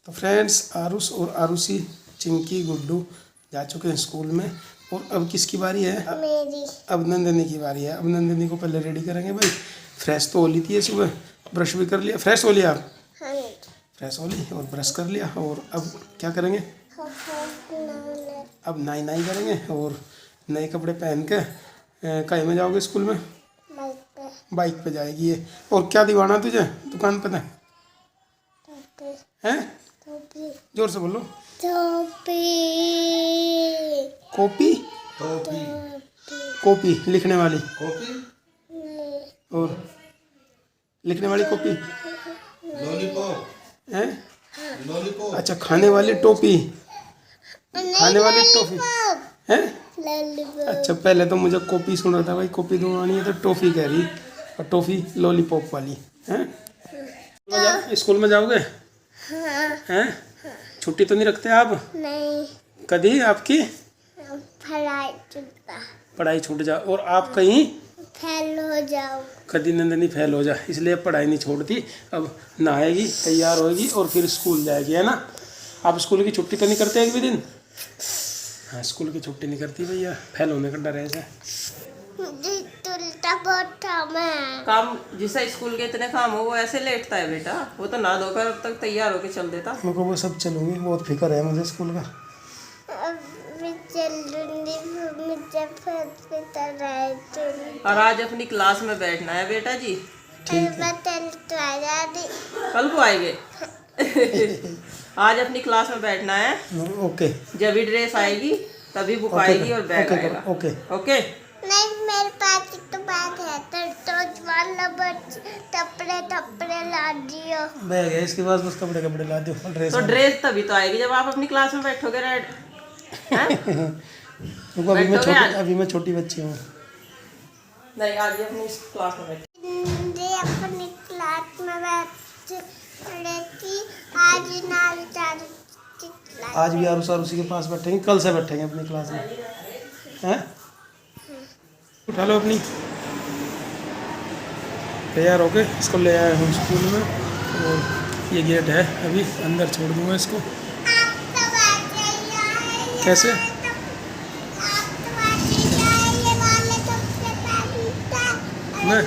तो फ्रेंड्स, आरुष और आरुषी, चिंकी, गुड्डू जा चुके हैं स्कूल में। और अब किसकी बारी है? मेरी। अब नंदनी की बारी है। अब नंदनी को पहले रेडी करेंगे भाई। फ्रेश तो हो ली थी सुबह, ब्रश भी कर लिया। फ्रेश हो लिया आप? हाँ। फ्रेश हो ली और ब्रश कर लिया। और अब क्या करेंगे? अब नाई नाई करेंगे और नए कपड़े पहन के कहीं में जाओगे स्कूल में? बाइक पे। बाइक पे जाएगी ये। और क्या दिवाना तुझे दुकान पे है? टोपी। जोर से बोलो। टोपी। कॉपी? टोपी। कॉपी लिखने वाली? कॉपी। और लिखने वाली कॉपी? लॉलीपॉप। हैं? लॉलीपॉप। अच्छा, खाने वाली टोपी। खाने वाली टॉफी हैं? अच्छा, पहले तो मुझे कॉपी सुन रहा था भाई। कॉपी दूंगानी है तो टॉफी कह रही। और टॉफी लॉलीपॉप वाली हैं? स्कूल में जाओगे? हैं? छुट्टी तो नहीं रखते आप? नहीं। कभी आपकी पढ़ाई छूट जा और आप कहीं फेल हो जाओ। कभी नंदनी फेल हो जा, इसलिए पढ़ाई नहीं छोड़ती। अब नहाएगी, तैयार होएगी और फिर स्कूल जाएगी, है ना? आप स्कूल की छुट्टी तो नहीं करते एक भी दिन? हाँ, स्कूल की छुट्टी नहीं करती भैया, फेल होने का डर है ऐसा। काम जिससे स्कूल के इतने काम हो वो ऐसे लेटता है बेटा। वो तो ना धोकर अब तक तैयार होके चल देता। मेरे को वो सब चलूंगी, बहुत फिक्र है मुझे स्कूल का। और आज अपनी क्लास में बैठना है बेटा जी। ठीक है। कल को आएंगे। आज अपनी क्लास में बैठना है। ओके। जब भी ड्रेस आएगी तभी बुक आएगी और बैग आएगा। Okay okay. नहीं, मेरे पास तो बैग है तो वाला कपड़े ला दियो। बैग है इसके पास, बस कपड़े कपड़े ला दो। ड्रेस तो ड्रेस तभी तो आएगी जब आप अपनी क्लास में बैठोगे। रेड अभी मैं छोटी बच्ची हूँ। नहीं, आज ही अपनी क्लास में बैठ। अपनी क्लास में आज भी आरुष आरुषी के पास बैठेंगे, कल से बैठेंगे अपनी क्लास में, हैं? उठा लो अपनी। तैयार होके इसको ले आए हूँ स्कूल में। और ये गेट है, अभी अंदर छोड़ दूँगा इसको। कैसे? मैं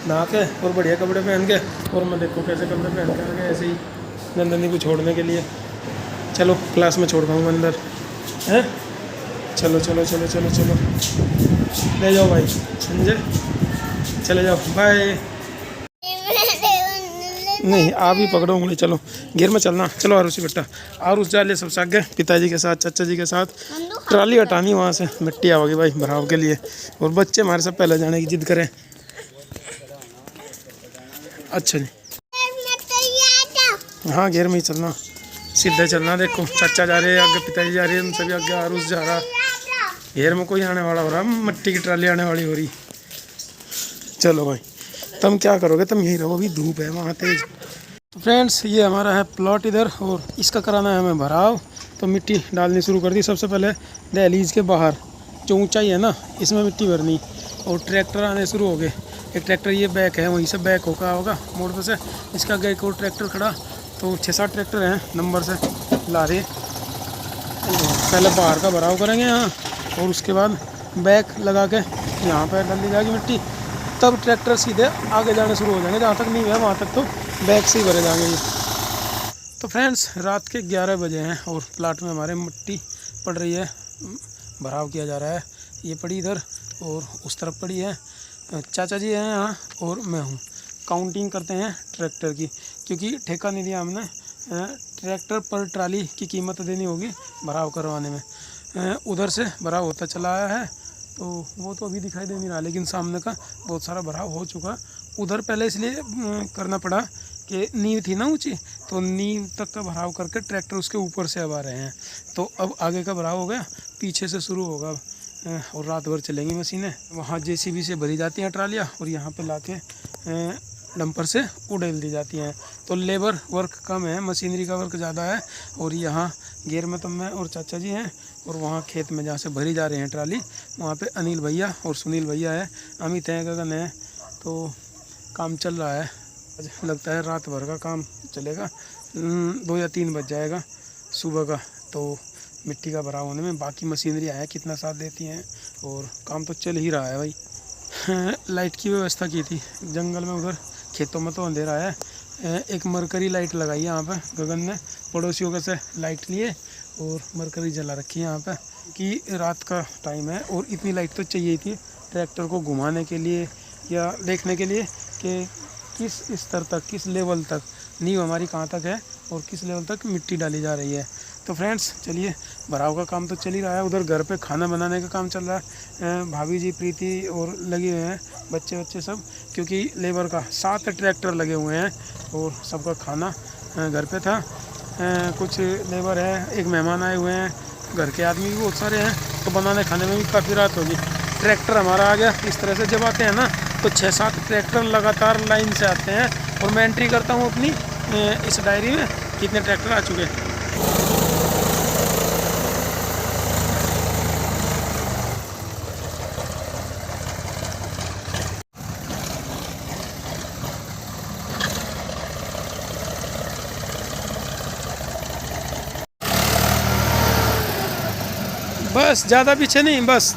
नहा के और बढ़िया कपड़े पहन के, और मैं देखो कैसे कपड़े पहन के आ गए ऐसे ही नंदनी को छोड़ने के लिए। चलो क्लास में छोड़ पाऊँगा अंदर, हैं? चलो चलो चलो चलो चलो, ले जाओ भाई, समझे? चले जाओ, बाय। नहीं, आप ही पकड़ो उंगली। चलो गिर में चलना। चलो आरुषी बेटा, आरुष जा ले सबसे आगे, पिताजी के साथ, चाचा जी के साथ। ट्राली हटानी वहाँ से, मिट्टी आओगी भाई भराव के लिए। और बच्चे हमारे से पहले जाने की जिद करें। अच्छा जी, हाँ घेर में ही चलना, सीधे चलना। देखो चाचा जा रहे हैं आगे, पिताजी जा रहे हैं, हम सभी आगे, आरुष जा रहा। घेर में कोई आने वाला हो रहा, मिट्टी की ट्राली आने वाली हो रही। चलो भाई, तुम क्या करोगे? तुम यहीं रहो, अभी धूप है वहाँ तेज। तो फ्रेंड्स, ये हमारा है प्लॉट इधर, और इसका कराना है हमें भराव। तो मिट्टी डालनी शुरू कर दी। सबसे पहले दहलीज के बाहर जो ऊंचाई है ना, इसमें मिट्टी भरनी। और ट्रैक्टर आने शुरू हो गए। एक ट्रैक्टर ये बैक है, वहीं से बैक होगा मोड़ पर से। इसका आगे एक और ट्रैक्टर खड़ा। तो 6-7 ट्रैक्टर हैं नंबर से ला रहे। पहले बाहर का भराव करेंगे यहाँ, और उसके बाद बैक लगा के यहाँ पर डाल दी जाएगी मिट्टी। तब ट्रैक्टर सीधे आगे जाने शुरू हो जाएंगे। जहाँ तक नहीं है वहाँ तक तो बैक से ही भरे जाएंगे ये। तो फ्रेंड्स, रात के 11 बजे हैं और प्लाट में हमारे मिट्टी पड़ रही है, भराव किया जा रहा है। ये पड़ी इधर और उस तरफ पड़ी है। चाचा जी हैं यहाँ और मैं हूँ। काउंटिंग करते हैं ट्रैक्टर की, क्योंकि ठेका नहीं दिया हमने। ट्रैक्टर पर ट्राली की कीमत देनी होगी भराव करवाने में। उधर से भराव होता चला आया है, तो वो तो अभी दिखाई दे नहीं रहा, लेकिन सामने का बहुत सारा भराव हो चुका। उधर पहले इसलिए करना पड़ा कि नींव थी ना ऊंची, तो नींव तक का भराव करके ट्रैक्टर उसके ऊपर से अब आ रहे हैं। तो अब आगे का भराव हो गया, पीछे से शुरू होगा और रात भर चलेंगी मशीनें। वहाँ जेसीबी से भरी जाती हैं ट्रालियाँ और यहाँ पे लाके डंपर से उड़ेल दी जाती हैं। तो लेबर वर्क कम है, मशीनरी का वर्क ज़्यादा है। और यहाँ गेर में तो मैं और चाचा जी हैं, और वहाँ खेत में जहाँ से भरी जा रही हैं ट्राली, वहाँ पे अनिल भैया और सुनील भैया है, अमित है, गगन है। तो काम चल रहा है आज लगता है रात भर का काम चलेगा, 2 या 3 बज जाएगा सुबह का, तो मिट्टी का भराव होने में। बाकी मशीनरी आया कितना साथ देती हैं, और काम तो चल ही रहा है भाई। लाइट की व्यवस्था की थी जंगल में, उधर खेतों में तो अंधेरा है। एक मरकरी लाइट लगाई है यहाँ पे गगन ने, पड़ोसियों के से लाइट लिए और मरकरी जला रखी है यहाँ पे कि रात का टाइम है। और इतनी लाइट तो चाहिए थी ट्रैक्टर को घुमाने के लिए या देखने के लिए कि किस स्तर तक, किस लेवल तक नींव हमारी कहाँ तक है और किस लेवल तक मिट्टी डाली जा रही है। तो फ्रेंड्स चलिए, भराव का काम तो चल ही रहा है। उधर घर पे खाना बनाने का काम चल रहा है। भाभी जी प्रीति और लगे हुए हैं, बच्चे सब, क्योंकि लेबर का 7 ट्रैक्टर लगे हुए हैं और सबका खाना घर पे था। कुछ लेबर है, एक मेहमान आए हुए हैं, घर के आदमी भी बहुत सारे हैं, तो बनाने खाने में भी काफ़ी रात होगी। ट्रैक्टर हमारा आ गया। इस तरह से जब आते हैं ना तो 6-7 ट्रैक्टर लगातार लाइन से आते हैं, और मैं एंट्री करता हूँ अपनी इस डायरी में कितने ट्रैक्टर आ चुके हैं। बस ज़्यादा पीछे नहीं, बस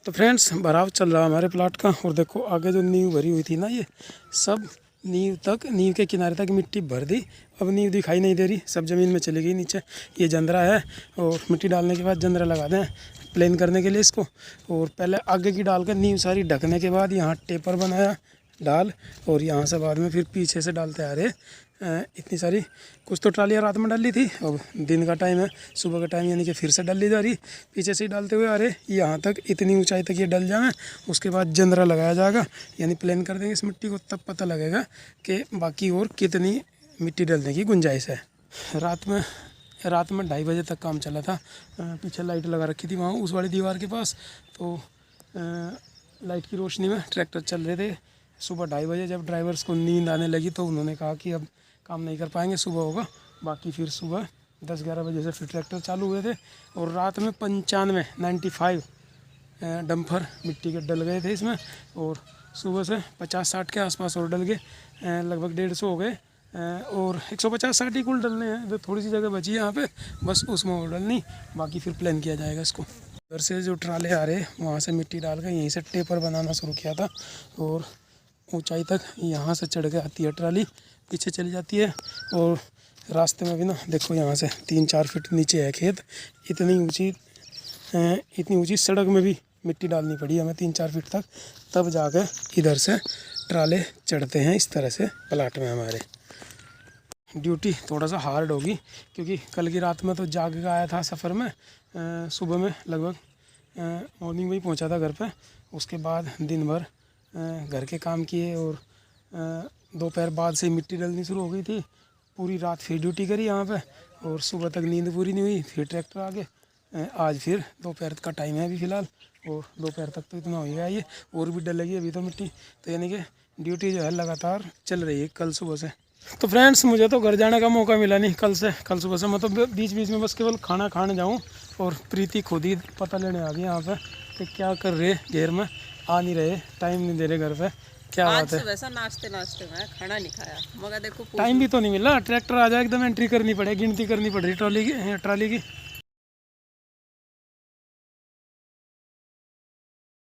तो फ्रेंड्स भराव चल रहा है हमारे प्लाट का। और देखो आगे जो नींव भरी हुई थी ना, ये सब नींव के किनारे तक मिट्टी भर दी। अब नींव दिखाई नहीं दे रही, सब ज़मीन में चली गई नीचे। ये जंदरा है, और मिट्टी डालने के बाद जंदरा लगा दें प्लेन करने के लिए इसको। और पहले आगे की डाल कर नींव सारी ढकने के बाद यहाँ टेपर बनाया डाल, और यहाँ से बाद में फिर पीछे से डालते आ रहे इतनी सारी। कुछ तो ट्रालियाँ रात में डाली थी, अब दिन का टाइम है, सुबह का टाइम, यानी कि फिर से डाली जा रही। पीछे से ही डालते हुए आ रहे यहाँ तक, इतनी ऊंचाई तक ये डल जाए। उसके बाद जंदरा लगाया जाएगा, यानी प्लेन कर देंगे इस मिट्टी को, तब पता लगेगा कि बाकी और कितनी मिट्टी डालने की गुंजाइश है। रात में 2:30 बजे तक काम चला था। पीछे लाइट लगा रखी थी वहाँ उस वाली दीवार के पास, तो लाइट की रोशनी में ट्रैक्टर चल रहे थे। सुबह 2:30 बजे जब ड्राइवर्स को नींद आने लगी तो उन्होंने कहा कि अब काम नहीं कर पाएंगे, सुबह होगा। बाकी फिर सुबह 10-11 बजे से फिर ट्रैक्टर चालू हुए थे। और रात में 95 डंपर मिट्टी के डल गए थे इसमें, और सुबह से 50-60 के आसपास और डल गए। लगभग 150 हो गए, और 150-60 ही कुल डलने हैं। तो थोड़ी सी जगह बची है यहाँ पे, बस उसमें और डलनी, बाकी फिर प्लान किया जाएगा इसको। उधर से जो ट्राले आ रहे वहाँ से मिट्टी डाल कर यहीं से टेपर बनाना शुरू किया था और ऊंचाई तक यहाँ से चढ़ के आती है ट्राली, पीछे चली जाती है। और रास्ते में भी ना देखो यहाँ से 3-4 फीट नीचे है खेत। इतनी ऊंची सड़क में भी मिट्टी डालनी पड़ी हमें 3-4 फीट तक, तब जाकर इधर से ट्राले चढ़ते हैं इस तरह से प्लाट में। हमारे ड्यूटी थोड़ा सा हार्ड होगी क्योंकि कल की रात में तो जाग के आया था सफ़र में। सुबह में लगभग मॉर्निंग में ही पहुंचा था घर पे। उसके बाद दिन भर घर के काम किए और दोपहर बाद से मिट्टी डलनी शुरू हो गई थी। पूरी रात फिर ड्यूटी करी यहाँ पे और सुबह तक नींद पूरी नहीं हुई। फिर ट्रैक्टर आ गए। आज फिर दोपहर का टाइम है अभी फ़िलहाल और दोपहर तक तो इतना हो गया ये, और भी डलेगी अभी तो मिट्टी। तो यानी कि ड्यूटी जो है लगातार चल रही है कल सुबह से। तो फ्रेंड्स मुझे तो घर जाने का मौका मिला नहीं कल सुबह से। मैं तो बीच बीच में बस केवल खाना खाने जाऊँ और प्रीति खुद ही पता लेने आ गई यहाँ पे कि क्या कर रहे घेर में, आ नहीं रहे, टाइम नहीं दे रहे घर पे, क्या बात है। वैसा नाचते नाचते मैं खाना नहीं खाया मगर देखो टाइम भी तो नहीं मिला। ट्रैक्टर आ जाए एकदम एंट्री करनी पड़े, गिनती करनी पड़ रही ट्रॉली की।